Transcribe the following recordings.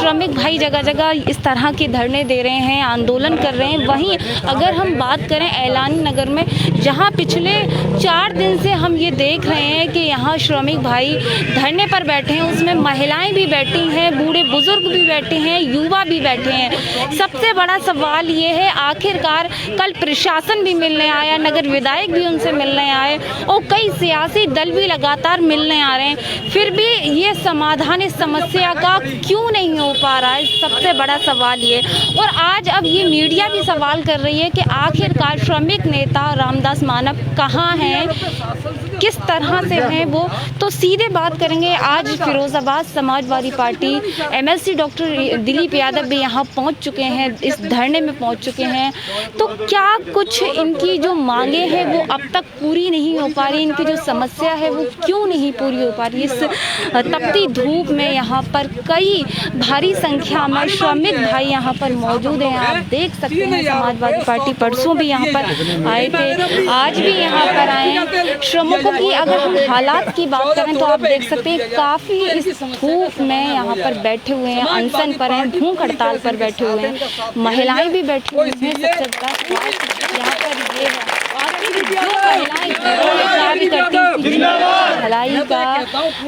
श्रमिक भाई जगह जगह इस तरह के धरने दे रहे हैं, आंदोलन कर रहे हैं। वहीं अगर हम बात करें ऐलानी नगर में, जहां पिछले 4 दिन से हम ये देख रहे हैं कि यहाँ श्रमिक भाई धरने पर बैठे हैं, उसमें महिलाएं भी बैठी हैं, बूढ़े बुजुर्ग भी बैठे हैं, युवा भी बैठे हैं। सबसे बड़ा सवाल ये है, आखिरकार कल प्रशासन भी मिलने आया, नगर विधायक भी उनसे मिलने आए और कई सियासी दल भी लगातार मिलने आ रहे हैं, फिर भी ये समाधान इस समस्या का क्यों नहीं हो पा रहा है, सबसे बड़ा सवाल ये। और आज अब ये मीडिया भी सवाल कर रही है कि आखिरकार श्रमिक नेता रामदास मानव कहाँ हैं, किस तरह से हैं वो। तो सीधे बात करेंगे, आज Firozabad Samajwadi party MLC doctor Dilip Yadav भी यहाँ पहुँच चुके हैं, इस धरने में पहुँच चुके हैं। तो क्या कुछ इनकी जो मांगे हैं वो अब तक पूरी नहीं हो पा रही, इनकी जो समस्या है वो क्यों नहीं पूरी हो पा रही। इस तपती धूप में यहाँ पर कई भारी संख्या में श्रमिक भाई यहाँ पर मौजूद हैं, आप देख सकते हैं। समाजवादी पार्टी परसों भी यहाँ पर आए थे, आज भी यहाँ पर आए हैं। श्रमिकों की अगर हम हालात की बात करें तो आप देख सकते हैं काफ़ी इस धूप में यहाँ पर बैठे हुए हैं, अनशन पर हैं, भूख हड़ताल पर बैठे हुए हैं, महिलाएं भी बैठी हुई हैं। सबसे बड़ा यहाँ पर ये है, भलाई का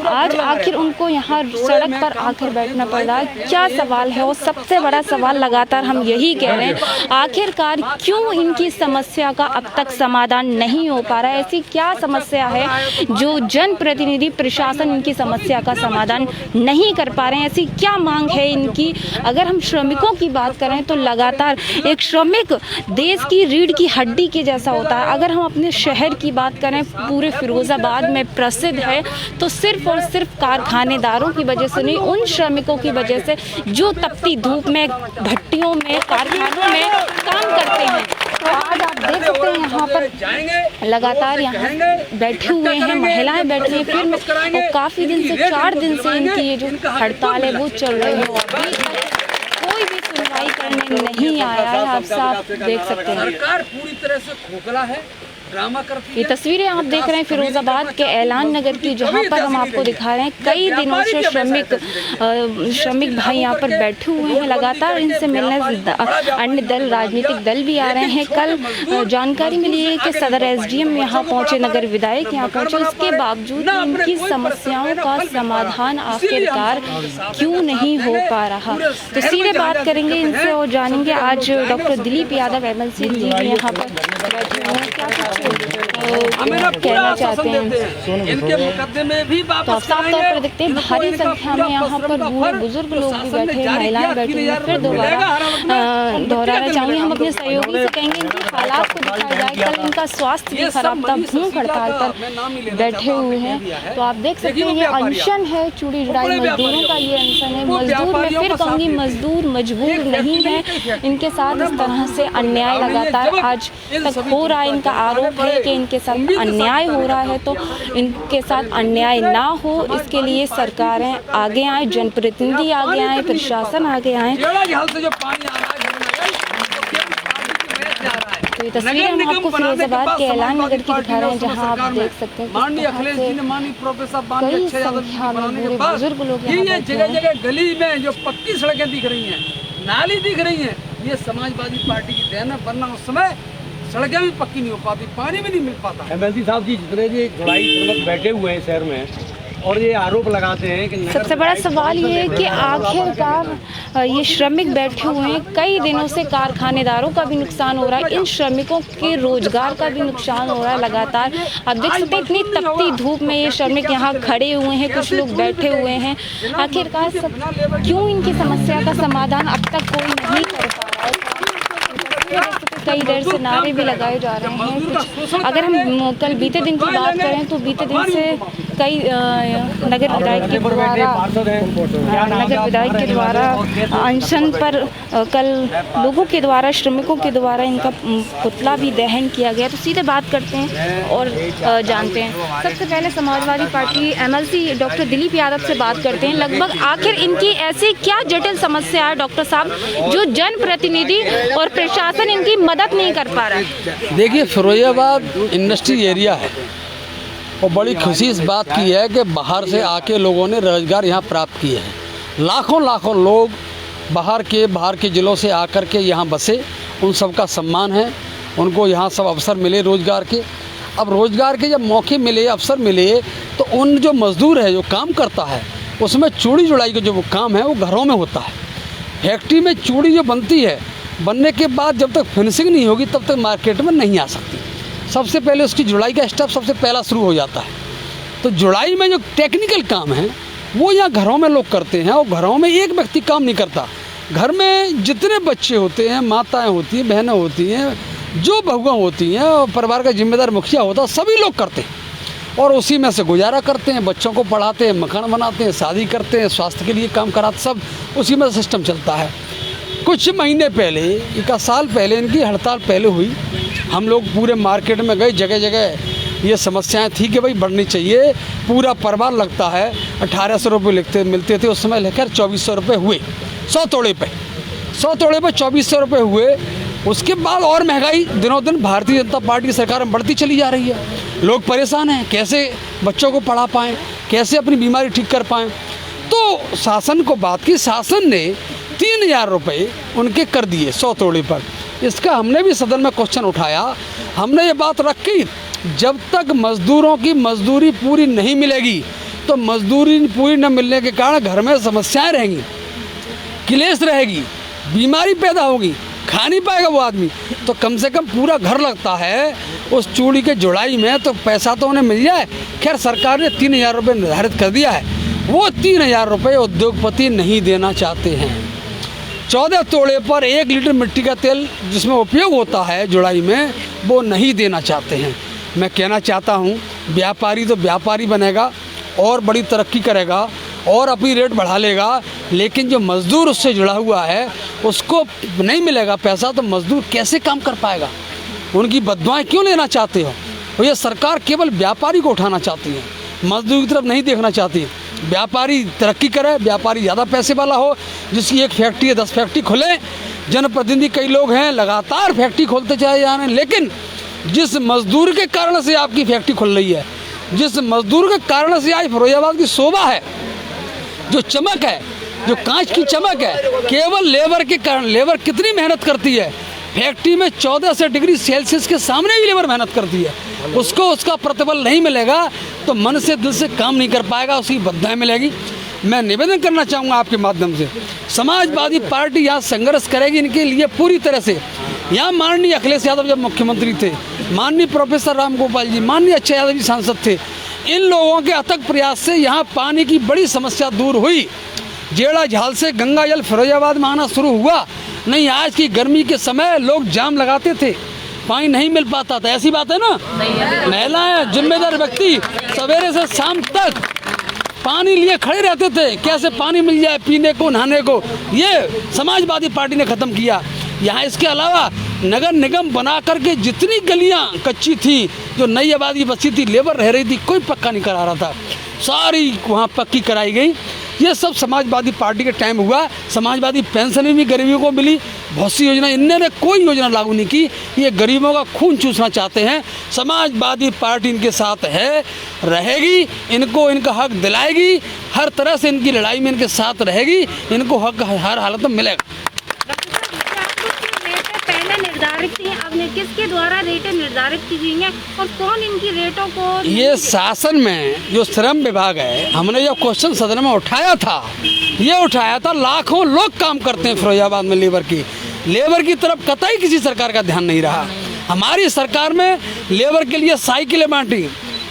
आज आखिर उनको यहाँ सड़क पर आकर बैठना पड़ रहा है, क्या सवाल है। और सबसे बड़ा सवाल लगातार हम यही कह रहे हैं, आखिरकार क्यों इनकी समस्या का अब तक समाधान नहीं हो पा रहा है। ऐसी क्या समस्या है जो जनप्रतिनिधि प्रशासन इनकी समस्या का समाधान नहीं कर पा रहे हैं, ऐसी क्या मांग है इनकी। अगर हम श्रमिकों की बात करें तो लगातार एक श्रमिक देश की रीढ़ की हड्डी के जैसा होता है। अगर हम अपने शहर की बात करें, पूरे फिरोजाबाद में प्रसिद्ध है, तो सिर्फ और सिर्फ कारखानेदारों की वजह से नहीं, उन श्रमिकों की वजह से जो तपती धूप में भट्टियों में कारखानों में काम करते हैं। तो आज आप देख सकते हैं यहाँ पर लगातार यहाँ बैठे हुए हैं, महिलाएं बैठी हैं, फिर काफ़ी दिन से 4 दिन से इनकी ये जो हड़ताल है वो चल रही है, कोई भी सुनवाई करने नहीं आया है। आप साफ देख सकते हैं सरकार पूरी तरह से खोखला है, ड्रामा करती है। ये तस्वीरें आप देख रहे हैं फिरोजाबाद के ऐलान नगर की, जहां पर हम आपको दिखा रहे हैं कई दिनों से श्रमिक भाई यहाँ पर बैठे हुए हैं, लगातार इनसे मिलने अन्य दल, राजनीतिक दल भी आ रहे हैं। कल जानकारी मिली है कि सदर एसडीएम यहाँ पहुंचे, नगर विधायक यहाँ पहुंचे, इसके बावजूद इनकी समस्याओं का समाधान आखिरकार क्यों नहीं हो पा रहा। तो सीधे बात करेंगे इनसे और जानेंगे। आज डॉक्टर दिलीप यादव एमएलसी जी यहाँ पर बैठे हुए हैं, क्या कहना चाहते हैं। इनके मुकदमे भी तो आप साफ तौर पर देखते हैं भारी संख्या में यहाँ पर बूढ़े बुजुर्ग लोग भी बैठे हैं, महिलाएं बैठी हैं। फिर दोहराना चाहेंगे, हम अपने सहयोगी से कहेंगे इनके हालात को दिखाया जाए। कल इनका स्वास्थ्य भी खराब था, भूख हड़ताल पर बैठे हुए हैं। तो आप देख सकते हैं ये अनशन है, चूड़ी जुड़ाई मजदूरों का ये अनशन है। मजदूर, मैं फिर कहूँगी मजदूर मजबूर नहीं है, इनके साथ इस तरह से अन्याय लगातार आज तक हो रहा है। इनका आरोप है कि इनके साथ अन्याय हो रहा है, तो इनके साथ अन्याय ना हो इसके लिए सरकारें आगे आए, जनप्रतिनिधि आगे आए, प्रशासन आगे आए। तो ये तस्वीरें हम आपको फिरोजाबाद के ऐलान नगर की दिखा रहे हैं, जहां आप देख सकते हैं कई संख्या में बूढ़े बुजुर्ग लोग ये जगह जगह गली में जो पक्की सड़कें दिख रही हैं, नाली दिख रही हैं, ये समाजवादी पार्टी की देन है, वरना उस समय सड़कें भी पक्की नहीं हो पाती, पानी भी नहीं मिल पाता। एमएलसी साहब जी जितने भी जुड़ाई बैठे हुए हैं शहर में और ये आरोप लगाते हैं कि सबसे बड़ा सवाल ये है कि आखिरकार ये श्रमिक बैठे हुए हैं, कई दिनों से कारखानेदारों का भी नुकसान हो रहा है, इन श्रमिकों के रोजगार का भी नुकसान हो रहा है लगातार। आप देख सकते हैं इतनी तपती धूप में ये श्रमिक यहाँ खड़े हुए हैं, कुछ लोग बैठे हुए हैं। आखिरकार क्यों इनकी समस्या का समाधान अब तक कोई नहीं कर पा रहा है। कई देर से नारे भी लगाए जा रहे हैं। कुछ अगर हम कल बीते दिन की बात करें तो बीते दिन से कई नगर विधायक के द्वारा अनशन पर कल लोगों के द्वारा, श्रमिकों के द्वारा इनका पुतला भी दहन किया गया। तो सीधे बात करते हैं और जानते हैं। सबसे पहले Samajwadi party MLC doctor Dilip Yadav से बात करते हैं। लगभग आखिर इनकी ऐसी क्या जटिल समस्या है डॉक्टर साहब जो जनप्रतिनिधि और प्रशासन इनकी मदद नहीं कर पा रहा है? देखिए, फिरोजाबाद इंडस्ट्री एरिया है और बड़ी खुशी इस बात की है कि बाहर से आके लोगों ने रोजगार यहाँ प्राप्त किए हैं। लाखों लाखों लोग बाहर के ज़िलों से आकर के यहाँ बसे, उन सब का सम्मान है, उनको यहाँ सब अवसर मिले रोज़गार के। अब रोज़गार के जब मौके मिले, अवसर मिले, तो उन जो मज़दूर है, जो काम करता है, उसमें चूड़ी जुड़ाई का जो वो काम है वो घरों में होता है। फैक्ट्री में चूड़ी जो बनती है, बनने के बाद जब तक फिनिशिंग नहीं होगी तब तक मार्केट में नहीं आ सकती। सबसे पहले उसकी जुड़ाई का स्टेप सबसे पहला शुरू हो जाता है। तो जुड़ाई में जो टेक्निकल काम है वो यहाँ घरों में लोग करते हैं, और घरों में एक व्यक्ति काम नहीं करता। घर में जितने बच्चे होते हैं, माताएं होती हैं, बहनें होती हैं, जो बहुआं होती हैं, और परिवार का जिम्मेदार मुखिया होता है, सभी लोग करते हैं और उसी में से गुजारा करते हैं। बच्चों को पढ़ाते हैं, मकान बनाते हैं, शादी करते हैं, स्वास्थ्य के लिए काम कराते, सब उसी में सिस्टम चलता है। कुछ महीने पहले, 1 साल पहले इनकी हड़ताल पहले हुई। हम लोग पूरे मार्केट में गए, जगह जगह ये समस्याएं थी कि भाई बढ़नी चाहिए। पूरा परिवार लगता है, 1800 रुपये मिलते थे उस समय, लेकर 2400 रुपये हुए 100 तोड़े पे 2400 रुपये हुए। उसके बाद और महंगाई दिनों दिन भारतीय जनता पार्टी की सरकार में बढ़ती चली जा रही है। लोग परेशान हैं, कैसे बच्चों को पढ़ा पाएँ, कैसे अपनी बीमारी ठीक कर पाएँ। तो शासन को बात की, शासन ने 3000 रुपये उनके कर दिए 100 तोड़े पर। इसका हमने भी सदन में क्वेश्चन उठाया। हमने ये बात रखी, जब तक मज़दूरों की मजदूरी पूरी नहीं मिलेगी, तो मजदूरी पूरी न मिलने के कारण घर में समस्याएं रहेंगी, क्लेश रहेगी, बीमारी पैदा होगी, खा नहीं पाएगा वो आदमी। तो कम से कम पूरा घर लगता है उस चूड़ी के जुड़ाई में, तो पैसा तो उन्हें मिल जाए। खैर, सरकार ने 3000 रुपये निर्धारित कर दिया है। वो 3000 रुपये उद्योगपति नहीं देना चाहते हैं। 14 तोड़े पर 1 लीटर मिट्टी का तेल जिसमें उपयोग होता है जुड़ाई में, वो नहीं देना चाहते हैं। मैं कहना चाहता हूँ, व्यापारी तो व्यापारी बनेगा और बड़ी तरक्की करेगा और अपनी रेट बढ़ा लेगा, लेकिन जो मज़दूर उससे जुड़ा हुआ है उसको नहीं मिलेगा पैसा, तो मज़दूर कैसे काम कर पाएगा? उनकी बददुआएं क्यों लेना चाहते हो? तो ये सरकार केवल व्यापारी को उठाना चाहती है, मज़दूर की तरफ नहीं देखना चाहती है। व्यापारी तरक्की करे, व्यापारी ज़्यादा पैसे वाला हो, जिसकी 1 फैक्ट्री है 10 फैक्ट्री खुले। जनप्रतिनिधि कई लोग हैं, लगातार फैक्ट्री खोलते चले जा रहे हैं, लेकिन जिस मज़दूर के कारण से आपकी फैक्ट्री खुल रही है, जिस मज़दूर के कारण से आज फिरोजाबाद की शोभा है, जो चमक है, जो कांच की चमक है, केवल लेबर के कारण। लेबर कितनी मेहनत करती है, फैक्ट्री में 1400 डिग्री सेल्सियस के सामने भी लेबर मेहनत करती है, उसको उसका प्रतिफल नहीं मिलेगा तो मन से दिल से काम नहीं कर पाएगा, उसकी बदनामी मिलेगी। मैं निवेदन करना चाहूँगा आपके माध्यम से, समाजवादी पार्टी यहाँ संघर्ष करेगी इनके लिए पूरी तरह से। यहाँ माननीय अखिलेश यादव जब मुख्यमंत्री थे, माननीय प्रोफेसर राम गोपाल जी, माननीय अक्षय यादव जी सांसद थे, इन लोगों के अथक प्रयास से यहाँ पानी की बड़ी समस्या दूर हुई। जेड़ा झाल से गंगा जल फिरोजाबाद में आना शुरू हुआ। नहीं, आज की गर्मी के समय लोग जाम लगाते थे, पानी नहीं मिल पाता था। ऐसी बात है ना? महिलाएं, जिम्मेदार व्यक्ति सवेरे से शाम तक पानी लिए खड़े रहते थे, कैसे पानी मिल जाए पीने को, नहाने को। ये समाजवादी पार्टी ने ख़त्म किया। यहाँ इसके अलावा नगर निगम बना करके जितनी गलियाँ कच्ची थी, जो नई आबादी बची थी, लेबर रह रही थी, कोई पक्का नहीं करा रहा था, सारी वहाँ पक्की कराई गई। ये सब समाजवादी पार्टी के टाइम हुआ। समाजवादी पेंशन भी गरीबों को मिली, बहुत सी योजना, इनने कोई योजना लागू नहीं की। ये गरीबों का खून चूसना चाहते हैं। समाजवादी पार्टी इनके साथ है, रहेगी, इनको इनका हक दिलाएगी, हर तरह से इनकी लड़ाई में इनके साथ रहेगी, इनको हक हर हालत में मिलेगा। निर्धारित थी, अब किसके द्वारा रेटें निर्धारित की गई हैं और कौन इनकी रेटों को? ये शासन में जो श्रम विभाग है, हमने जो क्वेश्चन सदन में उठाया था, ये उठाया था, लाखों लोग काम करते हैं फिरोजाबाद में लेबर की तरफ कतई किसी सरकार का ध्यान नहीं रहा। हमारी सरकार में लेबर के लिए साइकिलें बांटी,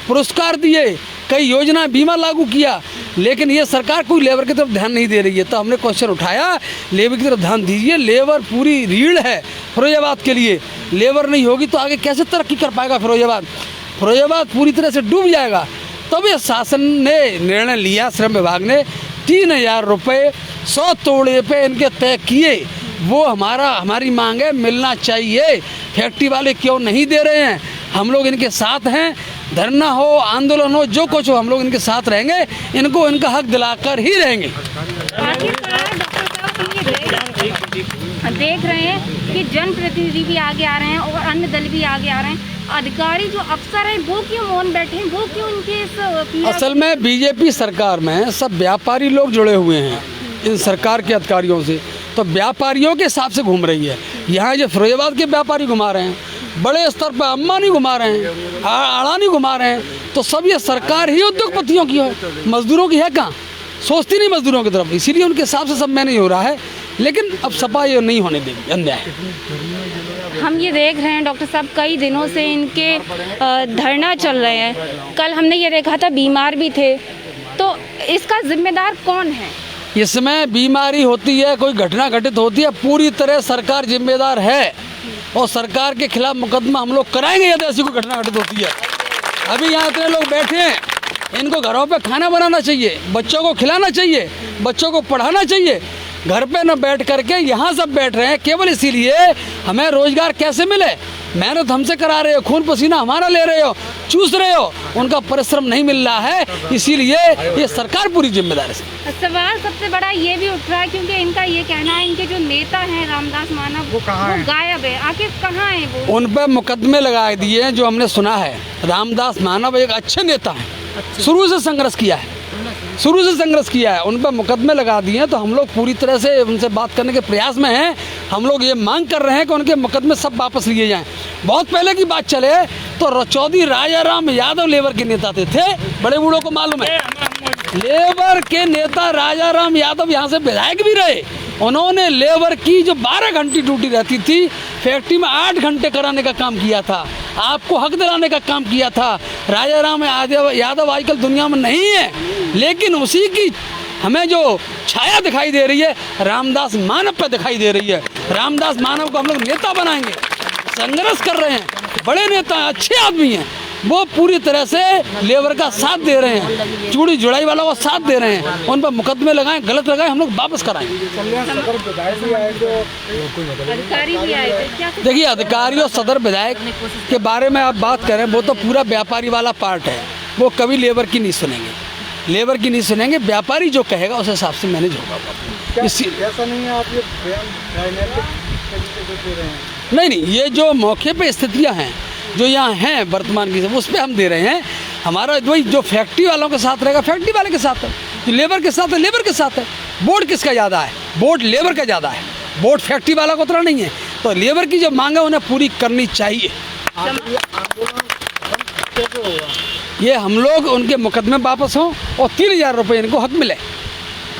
पुरस्कार दिए, कई योजना बीमा लागू किया, लेकिन ये सरकार कोई लेबर की तरफ ध्यान नहीं दे रही है। तो हमने क्वेश्चन उठाया, लेबर की तरफ ध्यान दीजिए। लेबर पूरी रीढ़ है फिरोजाबाद के लिए, लेबर नहीं होगी तो आगे कैसे तरक्की कर पाएगा फिरोजाबाद पूरी तरह से डूब जाएगा। तब ये शासन ने निर्णय लिया, श्रम विभाग ने 3000 रुपये 100 तोड़े पे इनके तय किए। वो हमारी मांग है, मिलना चाहिए। फैक्ट्री वाले क्यों नहीं दे रहे हैं? हम लोग इनके साथ हैं, धरना हो, आंदोलन हो, जो कुछ हो, हम लोग इनके साथ रहेंगे, इनको इनका हक दिलाकर ही रहेंगे। देख रहे हैं कि जनप्रतिनिधि भी आगे आ रहे हैं और अन्य दल भी आगे आ रहे हैं, अधिकारी जो अफसर हैं वो क्यों मौन बैठे हैं, वो क्यों उनके इस असल में बीजेपी सरकार में सब व्यापारी लोग जुड़े हुए हैं इन सरकार के अधिकारियों से। तो व्यापारियों के हिसाब से घूम रही है। यहाँ जो फिरोजाबाद के व्यापारी घुमा रहे हैं, बड़े स्तर पर अंबानी घुमा रहे हैं, अडानी घुमा रहे हैं, तो सब ये सरकार ही उद्योगपतियों की है, मजदूरों की है कहाँ? सोचती नहीं मजदूरों की तरफ, इसीलिए उनके हिसाब से सब मैनेज हो रहा है। लेकिन अब सपा ये नहीं होने देगी, अन्याय। हम ये देख रहे हैं डॉक्टर साहब, कई दिनों से इनके धरना चल रहे हैं। कल हमने ये देखा था बीमार भी थे, तो इसका जिम्मेदार कौन है? इसमें बीमारी होती है, कोई घटना घटित होती है, पूरी तरह सरकार जिम्मेदार है और सरकार के खिलाफ मुकदमा हम लोग कराएंगे यदि ऐसी कोई घटना घटित होती है। अभी यहाँ इतने लोग बैठे हैं, इनको घरों पे खाना बनाना चाहिए, बच्चों को खिलाना चाहिए, बच्चों को पढ़ाना चाहिए। घर पे न बैठ करके यहाँ सब बैठ रहे हैं केवल इसीलिए हमें रोजगार कैसे मिले। मेहनत हमसे करा रहे हो, खून पसीना हमारा ले रहे हो, चूस रहे हो, उनका परिश्रम नहीं मिल रहा है, इसीलिए ये सरकार पूरी जिम्मेदार है। सवाल सबसे बड़ा ये भी उठ रहा है क्योंकि इनका ये कहना है इनके जो नेता हैं रामदास मानव वो गायब है, आखिर कहाँ है वो? उन पर मुकदमे लगा दिए हैं। जो हमने सुना है, रामदास मानव एक अच्छे नेता हैं, शुरू से संघर्ष किया है, शुरू से संघर्ष किया है, उन पर मुकदमे लगा दिए हैं। तो हम लोग पूरी तरह से उनसे बात करने के प्रयास में हैं। हम लोग ये मांग कर रहे हैं कि उनके मुकदमे सब वापस लिए जाएं। बहुत पहले की बात चले तो चौधरी राजाराम यादव लेबर के नेता थे बड़े बूढ़ों को मालूम है। लेबर के नेता राजाराम यादव यहाँ से विधायक भी रहे। उन्होंने लेबर की जो 12 घंटे ड्यूटी रहती थी, फैक्ट्री में 8 घंटे कराने का काम किया था, आपको हक दिलाने का काम किया था। राजाराम यादव आजकल दुनिया में नहीं है, लेकिन उसी की हमें जो छाया दिखाई दे रही है रामदास मानव पे दिखाई दे रही है। रामदास मानव को हम लोग नेता बनाएंगे, संघर्ष कर रहे हैं, बड़े नेता हैं, अच्छे आदमी हैं, वो पूरी तरह से लेबर का साथ दे रहे हैं, चूड़ी जुड़ाई वालों का साथ दे रहे हैं। उन पर मुकदमे लगाएं, गलत लगाएं, हम लोग वापस कराएंगे। अधिकारी भी आए थे क्या? देखिए, अधिकारी और सदर विधायक के बारे में आप बात करें, वो तो पूरा व्यापारी वाला पार्ट है, वो कभी लेबर की नहीं सुनेंगे, लेबर की नहीं सुनेंगे। व्यापारी जो कहेगा उस हिसाब से मैनेज होगा। ऐसा नहीं है, आप ये नहीं, ये जो मौके पे स्थितियां हैं जो यहाँ हैं वर्तमान की, उस पर हम दे रहे हैं। हमारा वही जो फैक्ट्री वालों के साथ रहेगा, फैक्ट्री वाले के साथ है, जो लेबर के साथ है, लेबर के साथ है। वोट किसका ज़्यादा है? वोट लेबर का ज़्यादा है, वोट फैक्ट्री वाला को उतना नहीं है। तो लेबर की जो मांग है उन्हें पूरी करनी चाहिए। ये हम लोग उनके मुकदमे वापस हों और 3000 रुपये इनको हक मिले,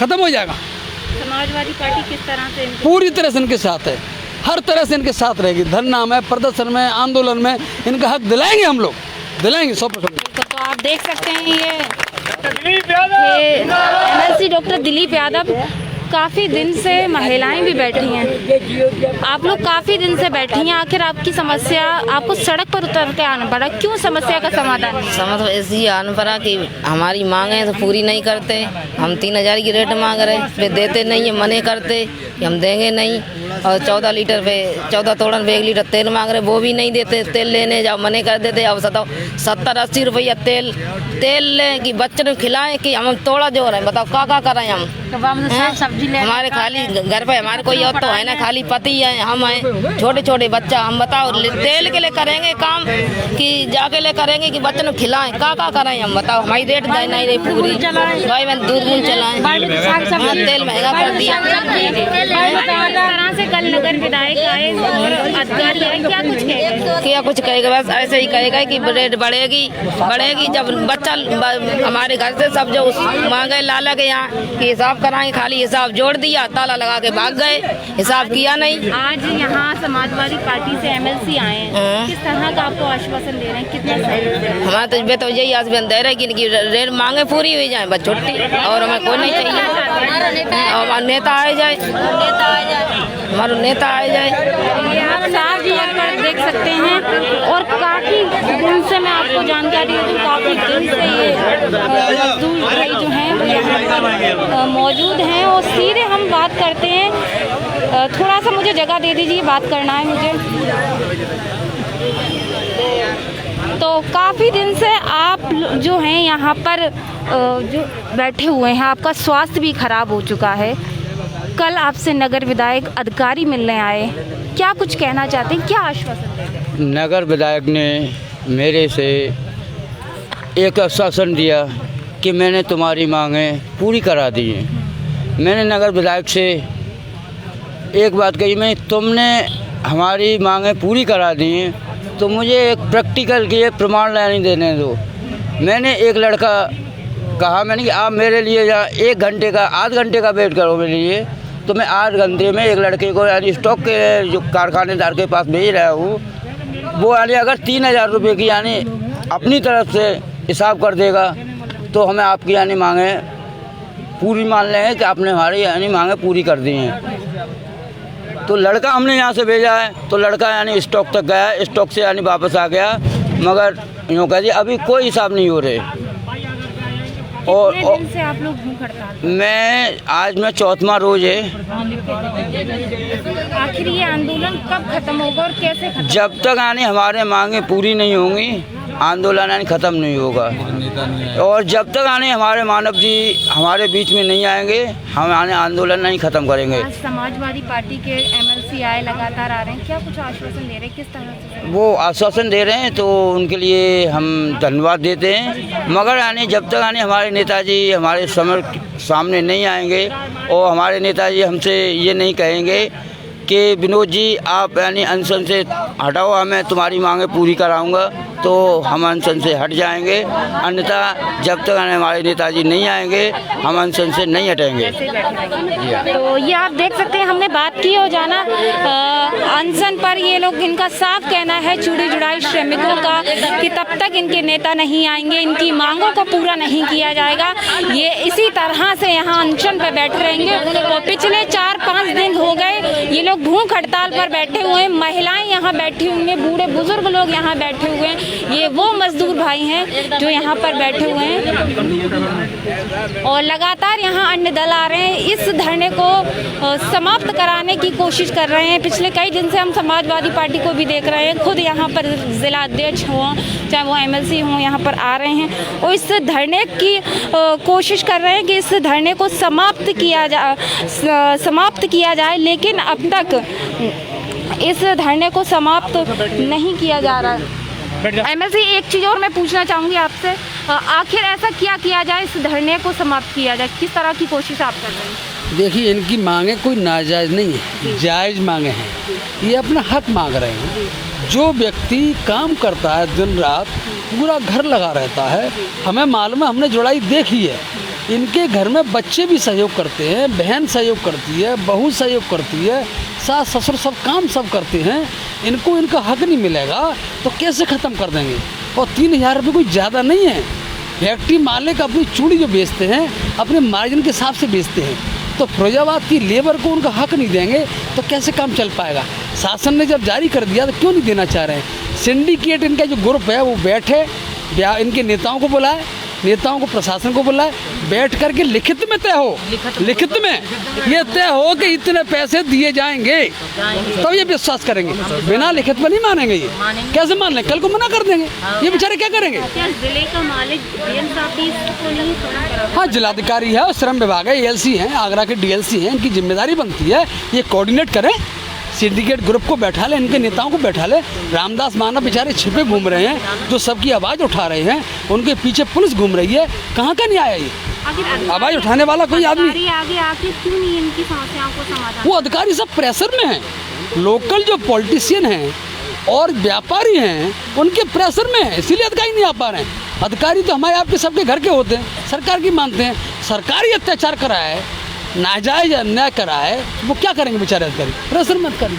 ख़त्म हो जाएगा। समाजवादी पार्टी किस तरह से पूरी तरह से इनके साथ है, हर तरह से इनके साथ रहेगी। धरना में, प्रदर्शन में, आंदोलन में इनका हक दिलाएंगे, हम लोग दिलाएंगे 100%। तो आप देख सकते हैं ये MLC डॉक्टर दिलीप यादव, काफ़ी दिन से महिलाएं भी बैठी हैं, आप लोग काफ़ी दिन से बैठी हैं। आखिर आपकी समस्या, आपको सड़क पर उतर के आना पड़ा, क्यों? समस्या का समाधान समझ ऐसी आना पड़ा कि हमारी मांगें तो पूरी नहीं करते। हम 3000 की रेट मांग रहे, वे देते नहीं है, मने करते कि हम देंगे नहीं। और 14 लीटर पे 14 तोड़न पे 1 लीटर तेल मांग रहे, वो भी नहीं देते। तेल लेने जाओ, मने कर देते। अब बताओ 70-80 रुपया तेल लें कि बच्चों को खिलाएं कि हम तोड़ा जो रहे हैं। बताओ का करें हम? सब्जी ले हमारे खाली घर पे हमारे कोई और तो है ना, खाली पति है, हम हैं, छोटे छोटे बच्चा। हम बताओ तेल के लिए करेंगे काम कि जाके ले करेंगे कि बच्चों को खिलाएं? का करें हम? बताओ, हमारी रेट नहीं रही पूरी। भाई मैं दूध चलाएं, तेल महंगा कर दिया। तरह से कल नगर विधायक आए और अधिकारी आए, क्या कुछ कहेगा? बस ऐसे ही कहेगा कि रेट बढ़ेगी। जब बच्चा हमारे घर से सब जो मांगे लाला के यहाँ कि हिसाब कराएंगे, खाली हिसाब जोड़ दिया, ताला लगा के भाग गए, हिसाब किया नहीं। आज यहाँ समाजवादी पार्टी से MLC आए हैं, किस तरह का आपको आश्वासन दे रहे हैं? कितना सही? हमारे तो यही आश्वासन दे रहे हैं कि इनकी रेट मांगे पूरी हो जाए, बस छुट्टी, और हमें कोई नहीं चाहिए। हमारा नेता आ जाए, हमारा नेता आ जाए। आप साफ देख सकते हैं। और काफ़ी दिन से मैं आपको जानकारी दूँ, काफ़ी दिन से ये मजदूर भाई जो हैं वो यहाँ पर मौजूद हैं। और सीधे हम बात करते हैं, थोड़ा सा मुझे जगह दे दीजिए, बात करना है मुझे। तो काफ़ी दिन से आप जो हैं यहाँ पर जो बैठे हुए हैं, आपका स्वास्थ्य भी खराब हो चुका है। कल आपसे नगर विधायक अधिकारी मिलने आए, क्या कुछ कहना चाहते हैं, क्या आश्वासन देते हैं? नगर विधायक ने मेरे से एक आश्वासन दिया कि मैंने तुम्हारी मांगें पूरी करा दी हैं। मैंने नगर विधायक से एक बात कही मैं, तुमने हमारी मांगें पूरी करा दी हैं तो मुझे एक प्रैक्टिकल के प्रमाण लाने देने दो। मैंने एक लड़का कहा, मैंने कि आप मेरे लिए यहाँ 1 घंटे का आध घंटे का वेट करो मेरे लिए, तो मैं आध घंटे में एक लड़के को यानी स्टॉक के जो कारखानेदार के पास भेज रहा हूँ, वो यानी अगर 3000 रुपये की यानी अपनी तरफ से हिसाब कर देगा तो हमें आपकी यानी मांगें पूरी मान लेंगे कि आपने हमारी यानी मांगें पूरी कर दी हैं। तो लड़का हमने यहाँ से भेजा है, तो लड़का यानी स्टॉक तक गया, स्टॉक से यानी वापस आ गया, मगर यूँ कह दिए अभी कोई हिसाब नहीं हो रहे। और दिन से आप लोग भूख हड़ताल? आज मैं 4वां रोज है। आखिर ये आंदोलन कब खत्म होगा और कैसे खत्म? जब तक यानी हमारे मांगे पूरी नहीं होंगी आंदोलन यानी ख़त्म नहीं होगा, और जब तक आने हमारे मानव जी हमारे बीच में नहीं आएंगे हम आने आंदोलन नहीं ख़त्म करेंगे। आज समाजवादी पार्टी के एमएलसी आए, लगातार आ रहे हैं, क्या कुछ आश्वासन दे रहे हैं, किस तरह से? वो आश्वासन दे रहे हैं तो उनके लिए हम धन्यवाद देते हैं, मगर यानी जब तक यानी हमारे नेताजी हमारे सामने नहीं आएंगे और हमारे नेताजी हमसे ये नहीं कहेंगे कि विनोद जी आप यानी अनशन से हटाओ, मैं तुम्हारी मांगें पूरी कराऊंगा, तो हम अनशन से हट जाएंगे। अन्यथा जब तक हमारे नेताजी नहीं आएंगे हम अनशन से नहीं हटेंगे। तो ये आप देख सकते हैं, हमने बात की हो जाना अनशन पर ये लोग, इनका साफ कहना है चूड़ी जुड़ाई श्रमिकों का कि तब तक इनके नेता नहीं आएंगे, इनकी मांगों को पूरा नहीं किया जाएगा। ये इसी तरह से यहाँ अनशन पर बैठे रहेंगे और पिछले 4-5 दिन हो गए ये लोग भूख हड़ताल पर बैठे हुए हैं। महिलाएं यहाँ बैठी हुई हैं, बूढ़े बुजुर्ग लोग यहाँ बैठे हुए हैं। ये वो मजदूर भाई हैं जो यहाँ पर बैठे हुए हैं और लगातार यहाँ अन्य दल आ रहे हैं, इस धरने को समाप्त कराने की कोशिश कर रहे हैं। पिछले कई दिन से हम समाजवादी पार्टी को भी देख रहे हैं, खुद यहाँ पर जिला अध्यक्ष हों चाहे वो एमएलसी हों यहाँ पर आ रहे हैं और इस धरने की कोशिश कर रहे हैं कि इस धरने को समाप्त किया जाए, लेकिन अब तक इस धरने को समाप्त नहीं किया जा रहा है। एमएलसी, एक चीज़ और मैं पूछना चाहूँगी आपसे, आखिर ऐसा क्या किया जाए इस धरने को समाप्त किया जाए, किस तरह की कोशिश आप कर रहे हैं? देखिए, इनकी मांगे कोई नाजायज़ नहीं है, जायज़ मांगे हैं। ये अपना हक मांग रहे हैं। जो व्यक्ति काम करता है दिन रात, पूरा घर लगा रहता है, हमें मालूम है, हमने जुड़ाई देखी है। इनके घर में बच्चे भी सहयोग करते हैं, बहन सहयोग करती है, बहू सहयोग करती है, सास ससुर सब काम सब करते हैं। इनको इनका हक नहीं मिलेगा तो कैसे ख़त्म कर देंगे? और 3000 रुपये कोई ज़्यादा नहीं है। फैक्ट्री मालिक अपनी चूड़ी जो बेचते हैं अपने मार्जिन के हिसाब से बेचते हैं, तो फिरोजाबाद की लेबर को उनका हक नहीं देंगे तो कैसे काम चल पाएगा? शासन ने जब जारी कर दिया तो क्यों नहीं देना चाह रहे हैं? सिंडिकेट इनका जो ग्रुप है वो बैठे, इनके नेताओं को बुलाए, नेताओं को प्रशासन को बुलाए, बैठ करके लिखित में तय हो, लिखित में ये तय हो कि इतने पैसे दिए जाएंगे तब ये विश्वास करेंगे। बिना लिखित में नहीं मानेंगे। ये कैसे मान लें? कल को मना कर देंगे, ये बेचारे क्या करेंगे? क्या जिले का मालिक हाँ, जिलाधिकारी है और श्रम विभाग है, एएलसी हैं, आगरा के डीएलसी हैं, इनकी जिम्मेदारी बनती है ये कोऑर्डिनेट करें, सिंडिकेट ग्रुप को बैठा ले, इनके नेताओं को बैठा ले। रामदास मानव बेचारे छिपे घूम रहे हैं, जो सबकी आवाज़ उठा रहे हैं, उनके पीछे पुलिस घूम रही है, कहाँ का नहीं आया ये आवाज़ उठाने वाला कोई आदमी? आगे आके क्यों नहीं इनकी समस्याओं को समाधान? वो अधिकारी सब प्रेशर में हैं, लोकल जो पॉलिटिशियन हैं और व्यापारी हैं उनके प्रेशर में है, इसीलिए अधिकारी नहीं आ पा रहे हैं। अधिकारी तो हमारे आपके सबके घर के होते हैं, सरकार की मानते हैं। सरकारी अत्याचार करा है, नाजायज अन्याय करा है, वो क्या करेंगे बेचारे अधिकारी? प्रेशर मत करें।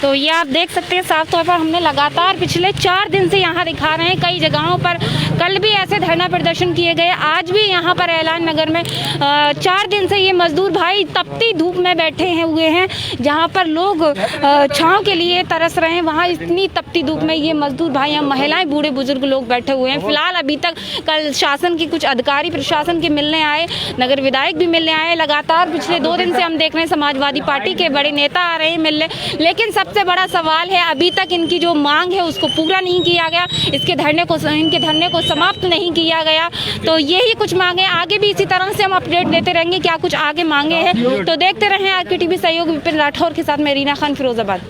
तो ये आप देख सकते हैं, साफ तौर पर हमने लगातार पिछले 4 दिन से यहाँ दिखा रहे हैं, कई जगहों पर कल भी ऐसे धरना प्रदर्शन किए गए, आज भी यहाँ पर ऐलान नगर में 4 दिन से ये मजदूर भाई तपती धूप में बैठे हुए हैं। जहाँ पर लोग छाँव के लिए तरस रहे हैं, वहाँ इतनी तपती धूप में ये मजदूर भाई, यहाँ महिलाएं, बूढ़े बुजुर्ग लोग बैठे हुए हैं। फिलहाल अभी तक कल शासन के कुछ अधिकारी प्रशासन के मिलने आए, नगर विधायक भी मिलने आए। लगातार पिछले 2 दिन से हम देख रहे हैं समाजवादी पार्टी के बड़े नेता आ रहे हैं मिलने, लेकिन सबसे बड़ा सवाल है अभी तक इनकी जो मांग है उसको पूरा नहीं किया गया, इनके धरने को समाप्त नहीं किया गया। तो यही कुछ मांगे, आगे भी इसी तरह से हम अपडेट देते रहेंगे क्या कुछ आगे मांगे हैं। तो देखते रहें आरके टीवी सहयोग विपिन राठौर के साथ मैं रीना खान, फिरोजाबाद।